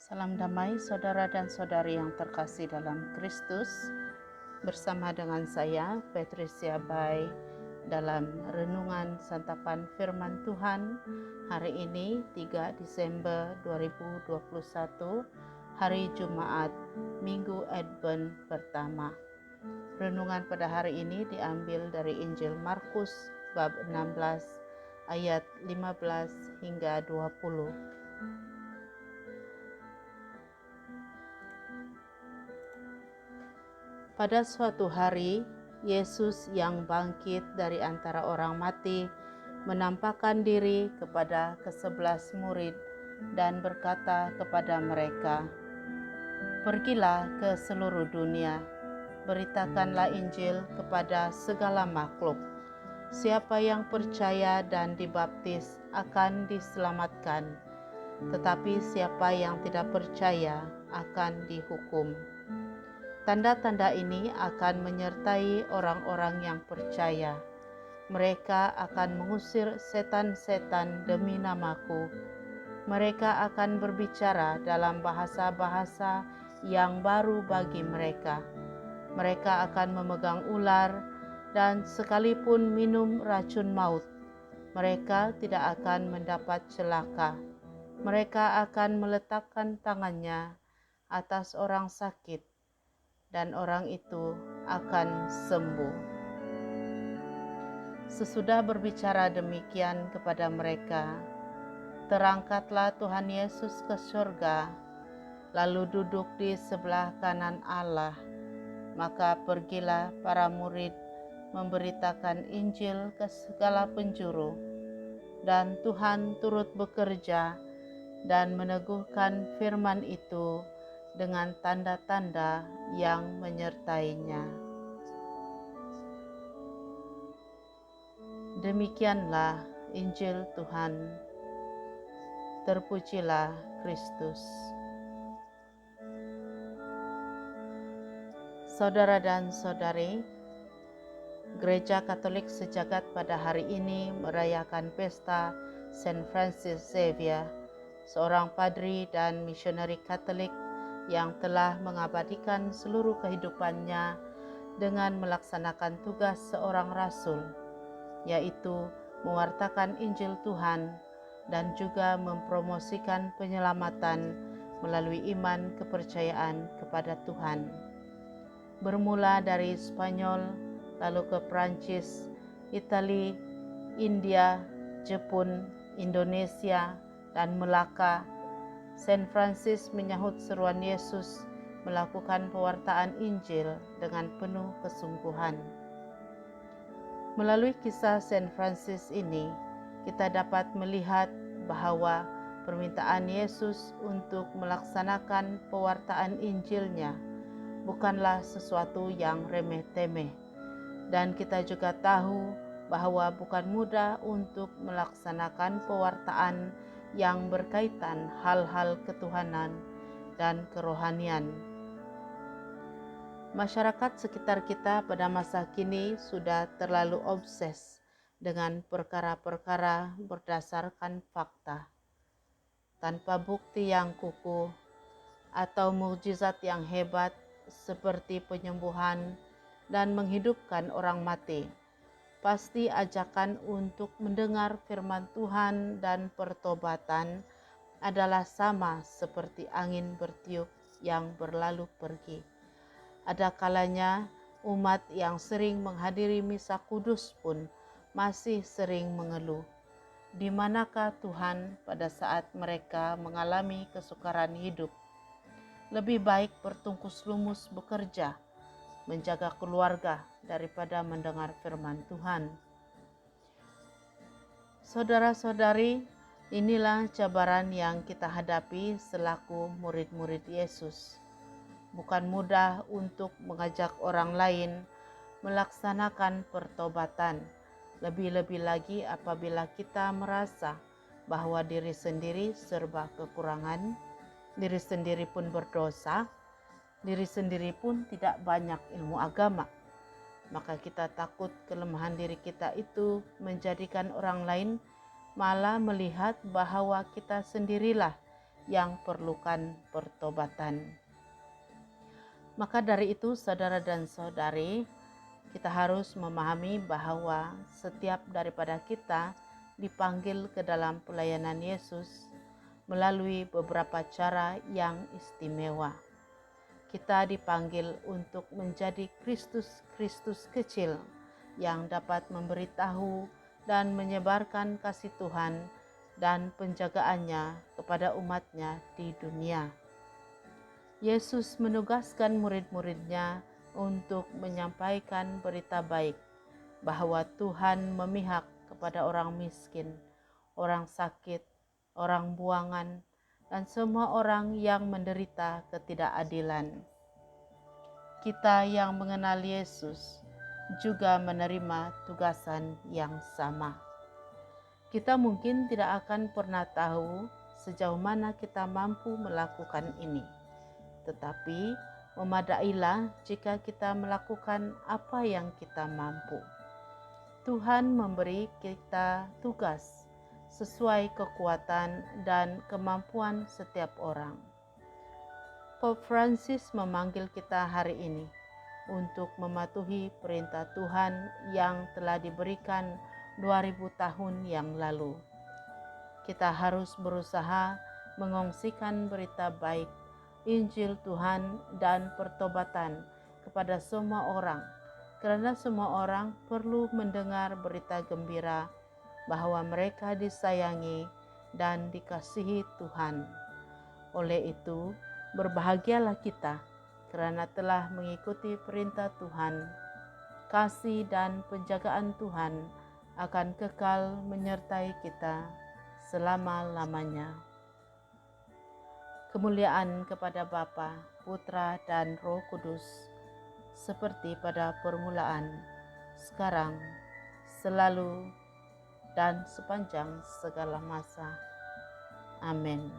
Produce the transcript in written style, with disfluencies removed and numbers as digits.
Salam damai saudara dan saudari yang terkasih dalam Kristus. Bersama dengan saya Patricia Bay dalam renungan santapan firman Tuhan hari ini 3 Desember 2021, hari Jumat, Minggu Advent pertama. Renungan pada hari ini diambil dari Injil Markus bab 16 ayat 15 hingga 20. Pada suatu hari, Yesus yang bangkit dari antara orang mati menampakkan diri kepada ke-11 murid dan berkata kepada mereka, "Pergilah ke seluruh dunia, beritakanlah Injil kepada segala makhluk. Siapa yang percaya dan dibaptis akan diselamatkan, tetapi siapa yang tidak percaya akan dihukum. Tanda-tanda ini akan menyertai orang-orang yang percaya. Mereka akan mengusir setan-setan demi namaku. Mereka akan berbicara dalam bahasa-bahasa yang baru bagi mereka. Mereka akan memegang ular dan sekalipun minum racun maut, mereka tidak akan mendapat celaka. Mereka akan meletakkan tangannya atas orang sakit dan orang itu akan sembuh." Sesudah berbicara demikian kepada mereka, terangkatlah Tuhan Yesus ke surga, lalu duduk di sebelah kanan Allah. Maka pergilah para murid memberitakan Injil ke segala penjuru, dan Tuhan turut bekerja dan meneguhkan firman itu dengan tanda-tanda yang menyertainya. Demikianlah Injil Tuhan. Terpujilah Kristus. Saudara dan saudari, Gereja Katolik sejagat pada hari ini merayakan pesta Saint Francis Xavier, seorang padri dan misioneri Katolik yang telah mengabadikan seluruh kehidupannya dengan melaksanakan tugas seorang rasul, yaitu mewartakan Injil Tuhan dan juga mempromosikan penyelamatan melalui iman kepercayaan kepada Tuhan. Bermula dari Spanyol, lalu ke Prancis, Italia, India, Jepun, Indonesia, dan Melaka, Saint Francis menyahut seruan Yesus melakukan pewartaan Injil dengan penuh kesungguhan. Melalui kisah Saint Francis ini, kita dapat melihat bahwa permintaan Yesus untuk melaksanakan pewartaan Injilnya bukanlah sesuatu yang remeh-temeh, dan kita juga tahu bahwa bukan mudah untuk melaksanakan pewartaan yang berkaitan hal-hal ketuhanan dan kerohanian. Masyarakat sekitar kita pada masa kini sudah terlalu obses dengan perkara-perkara berdasarkan fakta, tanpa bukti yang kukuh atau mukjizat yang hebat seperti penyembuhan dan menghidupkan orang mati. Pasti ajakan untuk mendengar firman Tuhan dan pertobatan adalah sama seperti angin bertiup yang berlalu pergi. Ada kalanya umat yang sering menghadiri misa kudus pun masih sering mengeluh. Di manakah Tuhan pada saat mereka mengalami kesukaran hidup? Lebih baik bertungkus lumus bekerja, menjaga keluarga daripada mendengar firman Tuhan. Saudara-saudari, inilah cabaran yang kita hadapi selaku murid-murid Yesus. Bukan mudah untuk mengajak orang lain melaksanakan pertobatan, lebih-lebih lagi apabila kita merasa bahwa diri sendiri serba kekurangan, diri sendiri pun berdosa, diri sendiri pun tidak banyak ilmu agama. Maka kita takut kelemahan diri kita itu menjadikan orang lain malah melihat bahwa kita sendirilah yang perlukan pertobatan. Maka dari itu, saudara dan saudari, kita harus memahami bahwa setiap daripada kita dipanggil ke dalam pelayanan Yesus melalui beberapa cara yang istimewa. Kita dipanggil untuk menjadi Kristus kecil yang dapat memberitahu dan menyebarkan kasih Tuhan dan penjagaannya kepada umatnya di dunia. Yesus menugaskan murid-muridnya untuk menyampaikan berita baik bahwa Tuhan memihak kepada orang miskin, orang sakit, orang buangan, dan semua orang yang menderita ketidakadilan. Kita yang mengenal Yesus juga menerima tugasan yang sama. Kita mungkin tidak akan pernah tahu sejauh mana kita mampu melakukan ini. Tetapi memadailah jika kita melakukan apa yang kita mampu. Tuhan memberi kita tugas sesuai kekuatan dan kemampuan setiap orang. Pope Francis memanggil kita hari ini untuk mematuhi perintah Tuhan yang telah diberikan 2000 tahun yang lalu. Kita harus berusaha mengongsikan berita baik, Injil Tuhan dan pertobatan kepada semua orang, karena semua orang perlu mendengar berita gembira bahwa mereka disayangi dan dikasihi Tuhan. Oleh itu, berbahagialah kita karena telah mengikuti perintah Tuhan. Kasih dan penjagaan Tuhan akan kekal menyertai kita selama-lamanya. Kemuliaan kepada Bapa, Putra, dan Roh Kudus, seperti pada permulaan, sekarang, selalu, dan sepanjang segala masa. Amin.